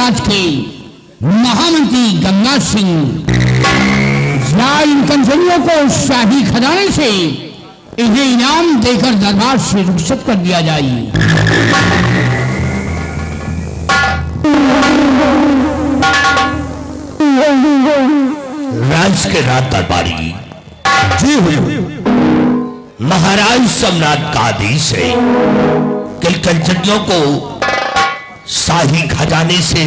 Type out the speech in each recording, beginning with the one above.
राज के महामंत्री गंगा सिंह या इन कंजरियों को शाही खजाने से इन्हें इनाम देकर दरबार से रुखसत कर दिया जाए। राज के राज दरबारी जी हुई महाराज सम्राट का आदेश है कि कंजरियों को शाही खजाने से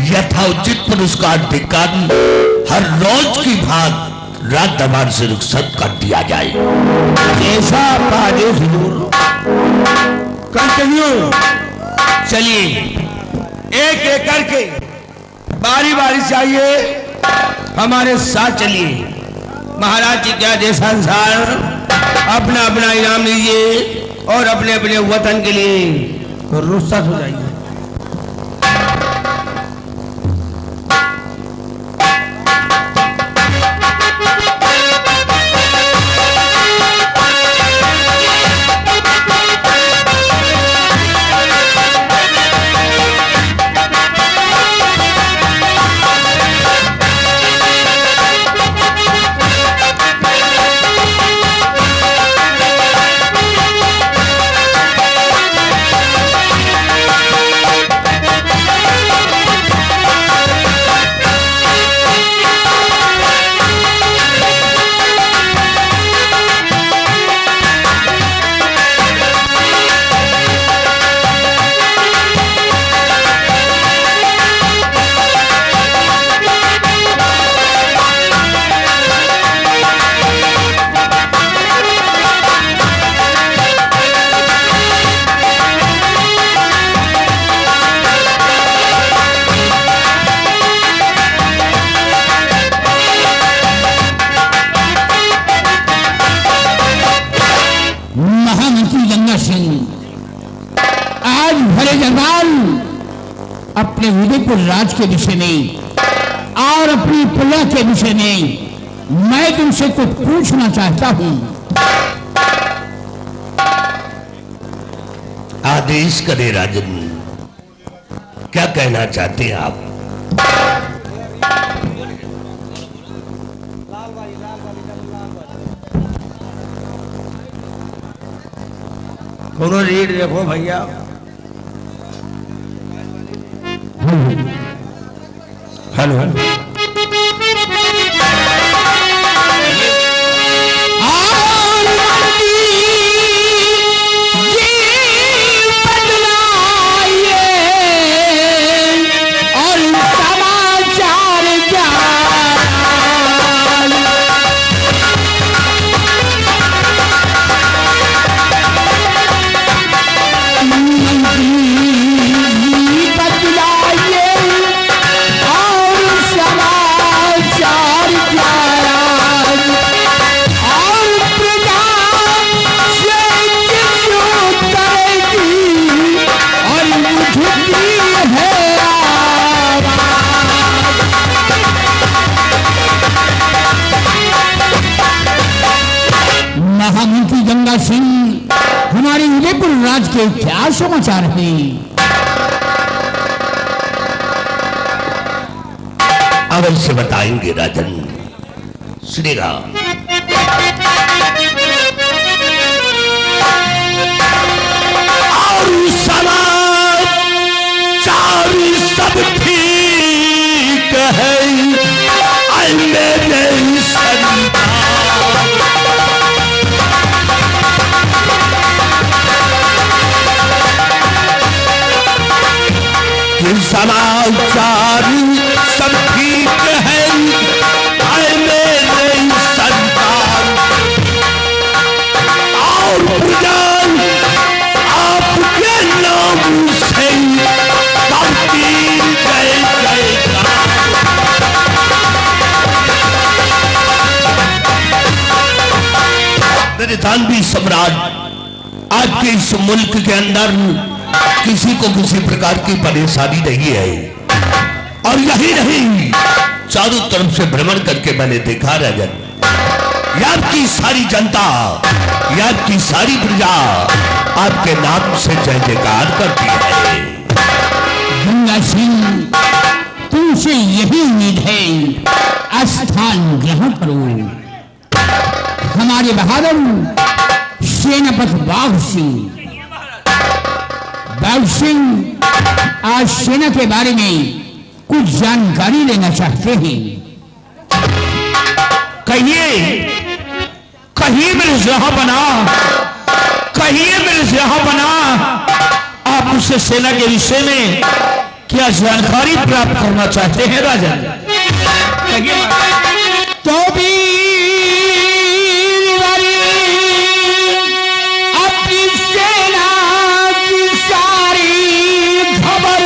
यथोचित पुरस्कार देकर हर रोज की भांति राज दरबार से रुखसत कर दिया जाए। ऐसा आदेश हुजूर। कंटिन्यू चलिए, एक एक करके बारी बारी से आइए, हमारे साथ चलिए। महाराज जी के आदेशानुसार अपना अपना इनाम लीजिए और अपने अपने वतन के लिए रुखसत हो जाइए। अपने उदयपुर राज के विषय में और अपनी प्रजा के विषय में मैं तुमसे कुछ पूछना चाहता हूं। आदेश करे राजन, क्या कहना चाहते हैं आप? दोनों रीड देखो भैया। हेलो हमारे उदयपुर राज के क्या समाचार है? अवश्य बताएंगे राजन। श्री राम। और समाचार सब ठीक है, मेरे समाचार सब ठीक है, मेरे संतान और प्रजान आपके नाम से जय जयकार। मेरे दानवी सम्राट, आज के इस मुल्क के अंदर किसी को किसी प्रकार की परेशानी नहीं है, और यही नहीं, चारों तरफ से भ्रमण करके मैंने देखा राजन, आपकी सारी जनता, आपकी सारी प्रजा आपके नाम से जय जयकार करती है। गंगा सिंह, तुमसे यही उम्मीद है स्थान ग्रहण करो। हमारे बहादुर सेनापति बाघ सिंह आज सेना के बारे में कुछ जानकारी लेना चाहते हैं। कहिए मेरे जहांपना, कहिए मेरे जहांपना, आप मुझसे सेना के विषय में क्या जानकारी प्राप्त करना चाहते हैं राजा? तो भी अपनी सेना की सारी खबर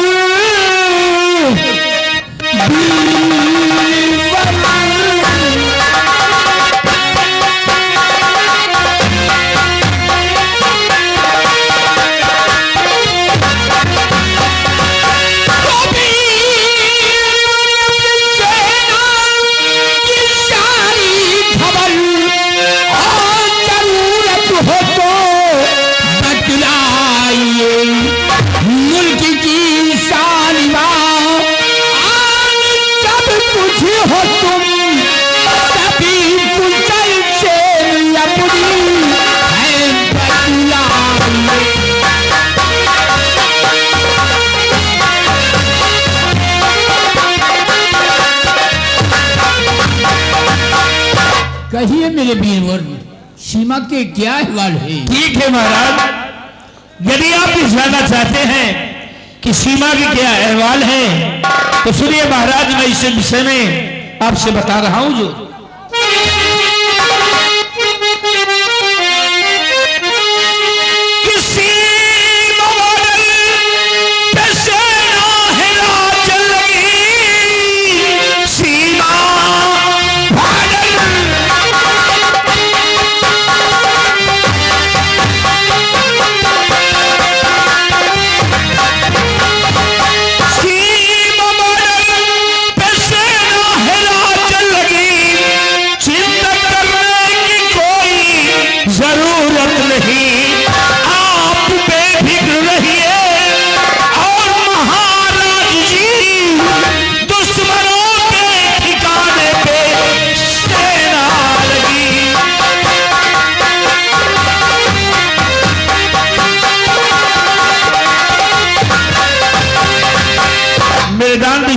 कहिए मेरे वीरवर, सीमा के क्या अहवाल है? ठीक है महाराज, यदि आप ये जानना चाहते हैं कि सीमा के क्या अहवाल है तो सुनिए महाराज, मैं इस विषय में आपसे बता रहा हूं। जो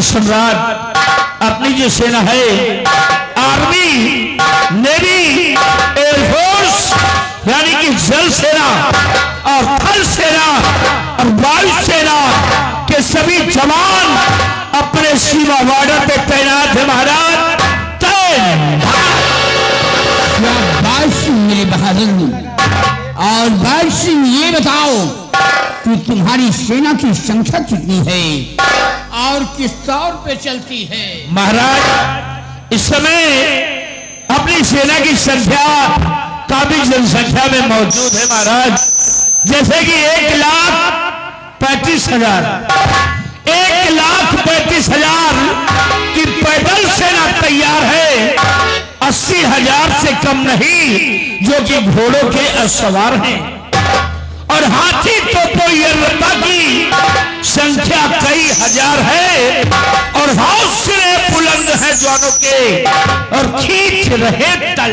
सम्राट अपनी जो सेना है, आर्मी, नेवी, एयरफोर्स यानी कि जल सेना और थल सेना और वायु सेना के सभी जवान अपने सीमा बॉर्डर पे तैनात है महाराज। मेरे बहादुर, और बाघ सिंह ये बताओ कि तुम्हारी सेना की संख्या कितनी है और किस तौर पे चलती है? महाराज, इस समय अपनी सेना की संख्या काफी जनसंख्या में मौजूद है महाराज। जैसे कि 1,35,000 की पैदल सेना तैयार है, 80,000 से कम नहीं जो कि घोड़ों के असवार हैं, और हाथी तोपोयरता की संख्या कई हजार है, और हौसले बुलंद है जवानों के और खींच रहे तल।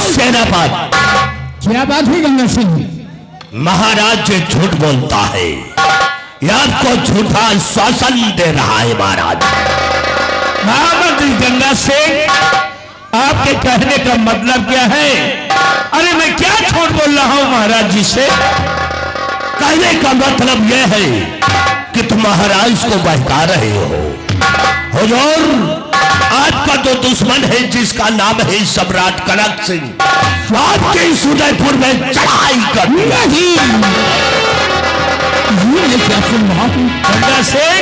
सेनापति, क्या बात है गंगा सिंह? महाराज जो झूठ बोलता है या आपको झूठा शासन दे रहा है महाराज। महामंत्री गंगा सिंह, आपके कहने का मतलब क्या है? अरे मैं क्या झूठ बोल रहा हूं महाराज जी से? कहने का मतलब यह है कि तुम महाराज को बहका रहे हो। हुजूर, आपका तो दुश्मन है जिसका नाम है सम्राट कनक सिंह, आपके इस उदयपुर में चढ़ाई कर गंगा सिंह,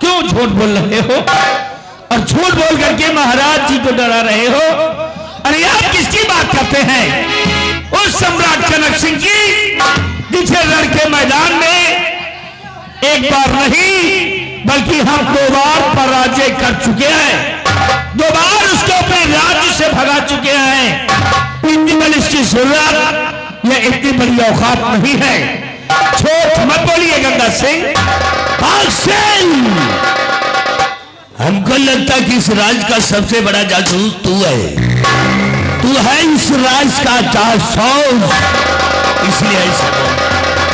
क्यों झूठ बोल रहे हो और झूठ बोल करके महाराज जी को डरा रहे हो? अरे आप किसकी बात करते हैं? उस सम्राट कनक सिंह की जिसे रण के मैदान में एक बार नहीं बल्कि हम 2 बार पराजय कर चुके हैं, 2 बार उसको अपने राज्य से भगा चुके हैं। इतनी बड़ी इसकी जरूरत, यह इतनी बड़ी औकात नहीं है। छोट मत मत बोलिए गंगा सिंह। बाघ सिंह, हमको लगता है कि इस राज का सबसे बड़ा जासूस तू है। तू है इस राज का जासूस, इसलिए ऐसा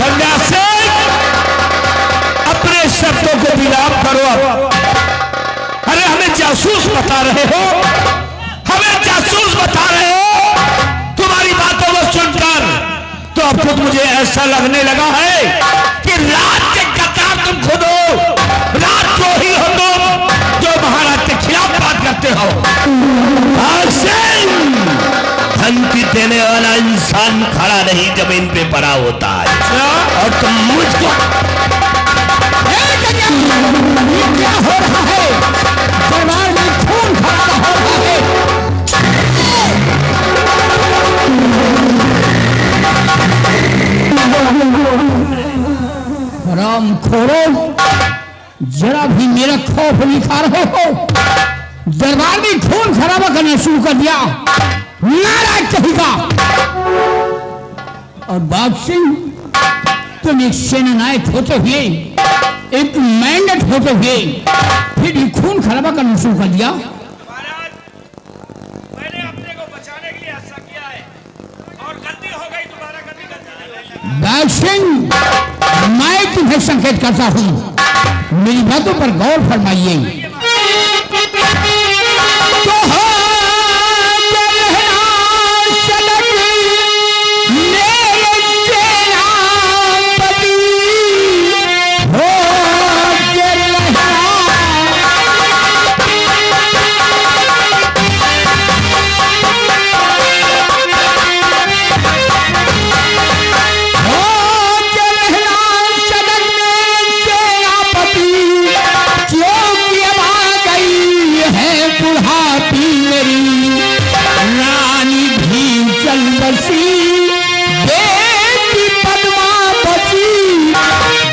गंगा सिंह, अपने शब्दों को विराम करो अब। अरे हमें जासूस बता रहे हो, हमें जासूस बता रहे हो। तुम्हारी बातों को सुनकर तो अब खुद मुझे ऐसा लगने लगा है कि रात के गद्दार तुम खुद हो, राजद्रोही हो तुम, जो महाराज के खिलाफ बात करते हो। धमकी देने वाला इंसान खड़ा नहीं जमीन पे पड़ा होता है, और तुम मुझको क्या हो रहा है? दरबार में खून खराबा हो रहा है। राम खोरो, जरा भी मेरा खौफ दिखा रहे हो। दरबार में खून खराबा करना शुरू कर दिया, नाराज कहेगा। और बाघ सिंह, तुम एक सेना नायक होते हुए, एक मैंडेट होते हुए, फिर भी खून खराबा करना शुरू कर दिया। महाराज, मैंने अपने को बचाने के लिए ऐसा किया है, और गलती हो गई, दोबारा कभी गलती नहीं। बाघ सिंह, मैं तुम्हें संकेत करता हूं, मेरी बातों पर गौर फरमाइए।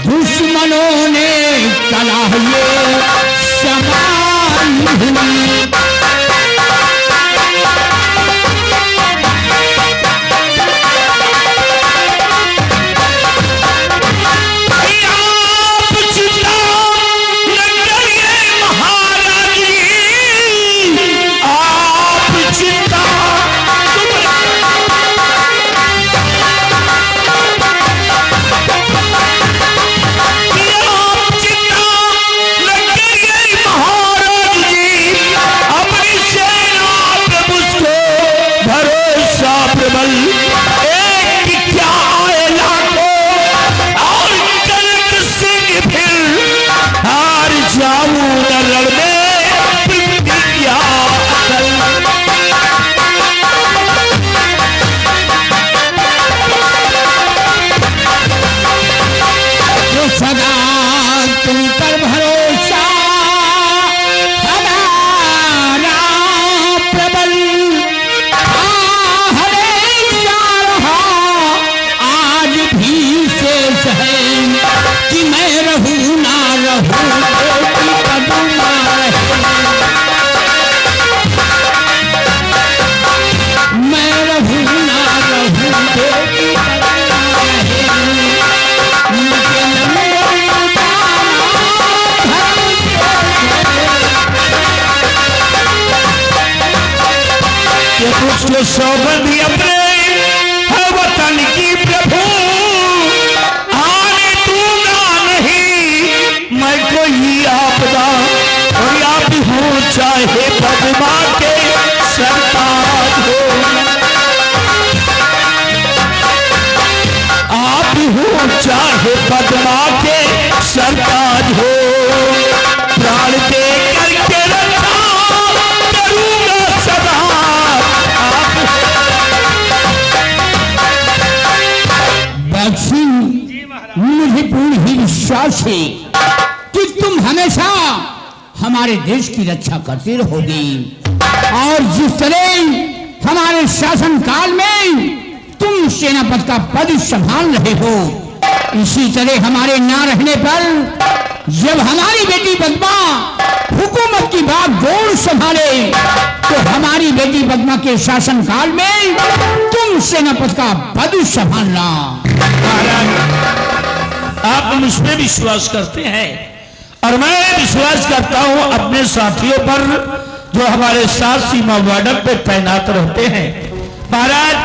दुश्मनों ने कला ये समाई हुई। उसको सौगंध भी अपने है वतन की प्रभु, आने दूंगा नहीं मैं कोई आपदा, और आप हो चाहे पद्मा के सरताज हो, आप हो चाहे पद्मा के सरताज हो, प्राण दे करके रखा करूंगा सदा। मुझे पूर्ण ही विश्वास है कि तुम हमेशा हमारे देश की रक्षा करते रहोगे, और जिस तरह हमारे शासन काल में तुम सेनापति का पद संभाल रहे हो, इसी तरह हमारे ना रहने पर जब हमारी बेटी पद्मा हुकूमत की बागडोर संभाले, तो हमारी बेटी पद्मा के शासन काल में तुम सेनापति का पद संभालना। आप मुझ पे विश्वास करते हैं और मैं विश्वास करता हूं अपने साथियों पर जो हमारे साथ सीमा बॉर्डर पे तैनात रहते हैं। महाराज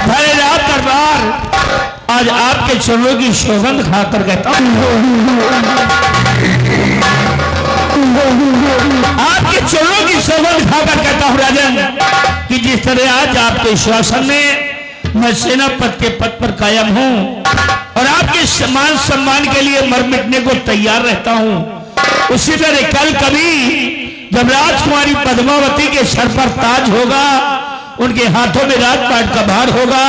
भैरवनाथ दरबार आज आपके चरणों की सौगंध खाकर कहता हूं, आपके चरणों की सौगंध खाकर कहता हूं राजन कि जिस तरह आज आपके शासन में मैं सेनापति के पद पर कायम हूं और आपके सम्मान के लिए मर मिटने को तैयार रहता हूं, उसी तरह कल कभी जब राजकुमारी पद्मावती के सर पर ताज होगा, उनके हाथों में राजपाट का भार होगा,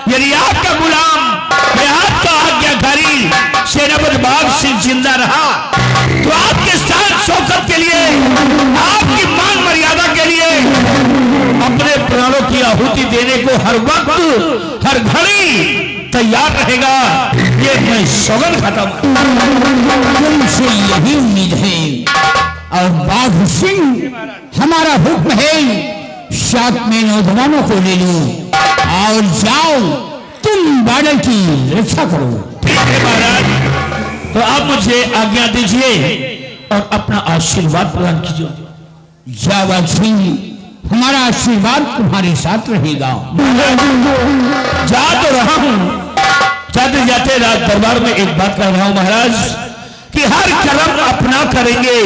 यदि आपका गुलाम या आपका आज्ञाकारी सेनापति बाग सिंह जिंदा रहा तो आपके साथ शौकत के लिए, आपकी मान मर्यादा के लिए अपने प्राणों की आहुति देने को हर वक्त हर घड़ी तैयार रहेगा। ये मैं सौगंध खाता हूं। तुमसे यही उम्मीद है और बाघ सिंह हमारा हुक्म है, साथ में नौजवानों को ले लो और जाओ तुम बॉर्डर की रक्षा करो। ठीक है महाराज, तो आप मुझे आज्ञा दीजिए और अपना आशीर्वाद प्रदान कीजिए। जा बाघ सिंह, हमारा आशीर्वाद तुम्हारे साथ रहेगा। जा तो रहा हूं, जाते जाते राज दरबार में एक बात कह रहा हूं महाराज कि हर कर्म अपना करेंगे,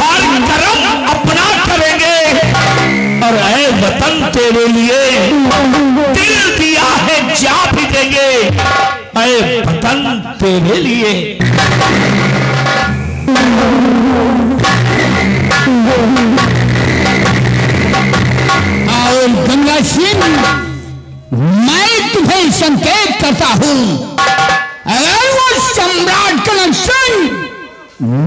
हर कर्म अपना करेंगे और ऐ वतन तेरे लिए दिल दिया है जा भी देंगे, ऐ वतन तेरे लिए। और गंगा सिंह, मैं तुम्हें संकेत करता हूं, अगर वो सम्राट कनक सिंह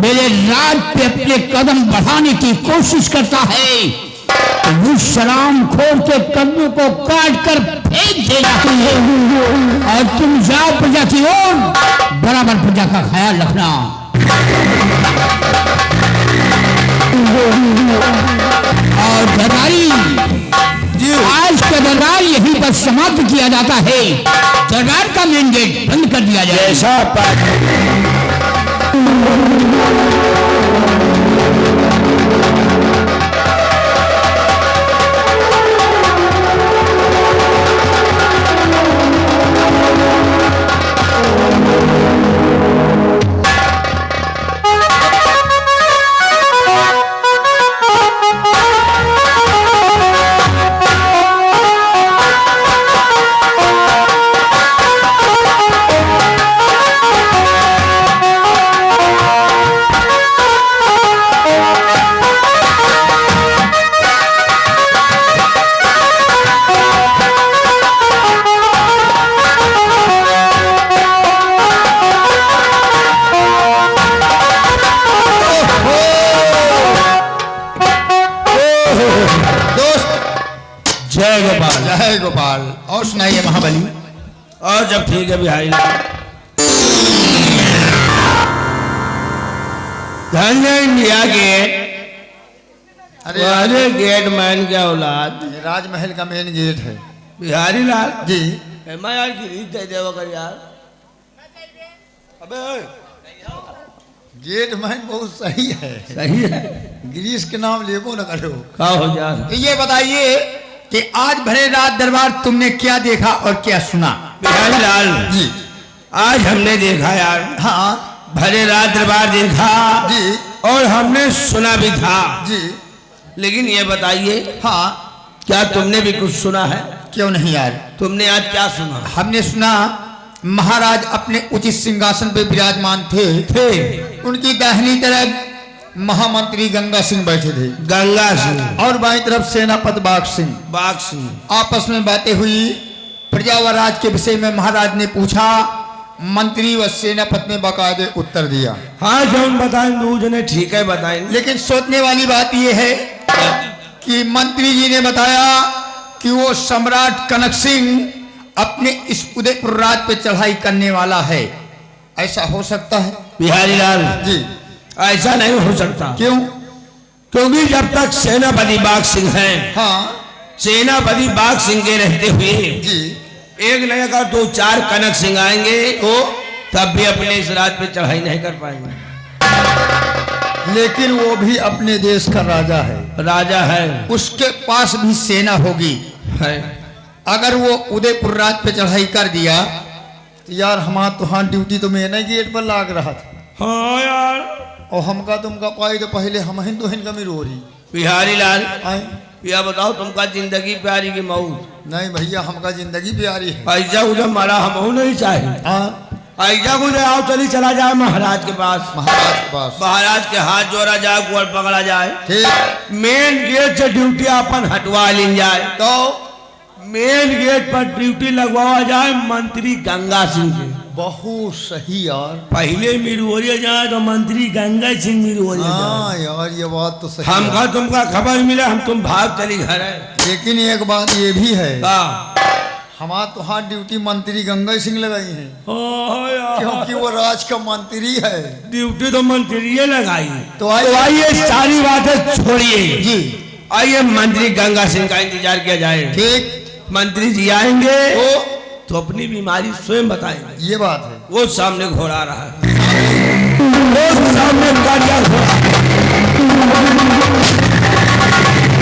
मेरे राज पे अपने कदम बढ़ाने की कोशिश करता है तो उस सलाम खोर के कदमों को काट कर फेंक देना है और तुम जाओ प्रजा की ओर, बराबर प्रजा का ख्याल रखना। और दरबारी, आज का दरबार यहीं पर समाप्त किया जाता है, दरबार का मेन गेट बंद कर दिया जाए। ऐसा जय गोपाल। और सुनाइए महाबली। और जब ठीक है बिहारी धन्य इंडिया गेट, अरे गेट मैन क्या औलाद, राजमहल का मेन गेट है बिहारी लाल जी। मैं यार गिरीश दे देवा कर यार, अबे गेट मैन बहुत सही है, सही है, गिरीश के नाम लेबो न करो। का हो जा। तो ये बताइए कि आज भरे रात दरबार तुमने क्या देखा और क्या सुना? बिहारी लाल जी आज हमने देखा यार, हाँ भरे रात दरबार देखा जी और हमने सुना भी था जी। लेकिन ये बताइए हाँ क्या तुमने भी कुछ सुना है? क्यों नहीं यार, तुमने आज क्या सुना? हमने सुना महाराज अपने उचित सिंहासन पे विराजमान थे, उनकी दाहिनी तरफ महामंत्री गंगा सिंह बैठे थे, गंगा सिंह, और बाईं तरफ सेनापति बाघ सिंह। आपस में बातें हुई, प्रजा व राज के विषय में महाराज ने पूछा, मंत्री व सेनापति ने बाकायदे उत्तर दिया। हाँ जौन बताएं दूज ने ठीक है बताएं। लेकिन सोचने वाली बात यह है कि मंत्री जी ने बताया कि वो सम्राट कनक सिंह अपने इस उदयपुर राज पे चढ़ाई करने वाला है। ऐसा हो सकता है बिहारी लाल जी? ऐसा नहीं हो सकता। क्यों? क्योंकि जब तक सेनापति बाघ सिंह हैं, हाँ सेनापति बाघ सिंह के रहते हुए जी, एक नहीं अगर 2-4 कनक सिंह आएंगे तब भी अपने इस राज पे चढ़ाई नहीं कर पाएंगे। लेकिन वो भी अपने देश का राजा है, राजा है, उसके पास भी सेना होगी। है। अगर वो उदयपुर राज पे चढ़ाई कर दिया तो यार हमारा तुहां ड्यूटी तो मेरे गेट पर लाग रहा था। हाँ यार, और हमका तुमका पाई तो पहले हम ही तो इनका मिरोरी बिहारी लाल, आए। या बताओ तुमका जिंदगी प्यारी की मौत? नहीं भैया, हमका जिंदगी प्यारी है। ऐसा उधर मारा हम नहीं चाहे। हाँ, ऐसा उधर आओ, चली चला जाए महाराज के पास। महाराज के पास महाराज के हाथ जोड़ा जाए, गोड़ पकड़ा जाए, ठीक। मेन गेट से ड्यूटी अपन हटवा ली जाए, तो मेन गेट पर ड्यूटी लगवाया जाए मंत्री गंगा सिंह के। बहुत सही यार। पहले मिरवरिया जाए तो मंत्री गंगा सिंह मिरवरिया जाए। हाँ यार, ये बात तो सही हमका है। तुमका खबर मिला, हम तुम भाग चली घर है। लेकिन एक बात ये भी है, हाँ। हमारा तुहां ड्यूटी मंत्री गंगा सिंह लगाई है, हाँ यार, क्योंकि वो राज का मंत्री है। ड्यूटी तो मंत्री लगाई। तो आइए सारी बातें छोड़िए जी, आइए मंत्री गंगा सिंह का इंतजार किया जाए। ठीक। मंत्री जी आएंगे तो अपनी बीमारी स्वयं बताएंगे। ये बात है। वो सामने घोड़ा आ रहा है, वो सामने कालिया घोड़ा।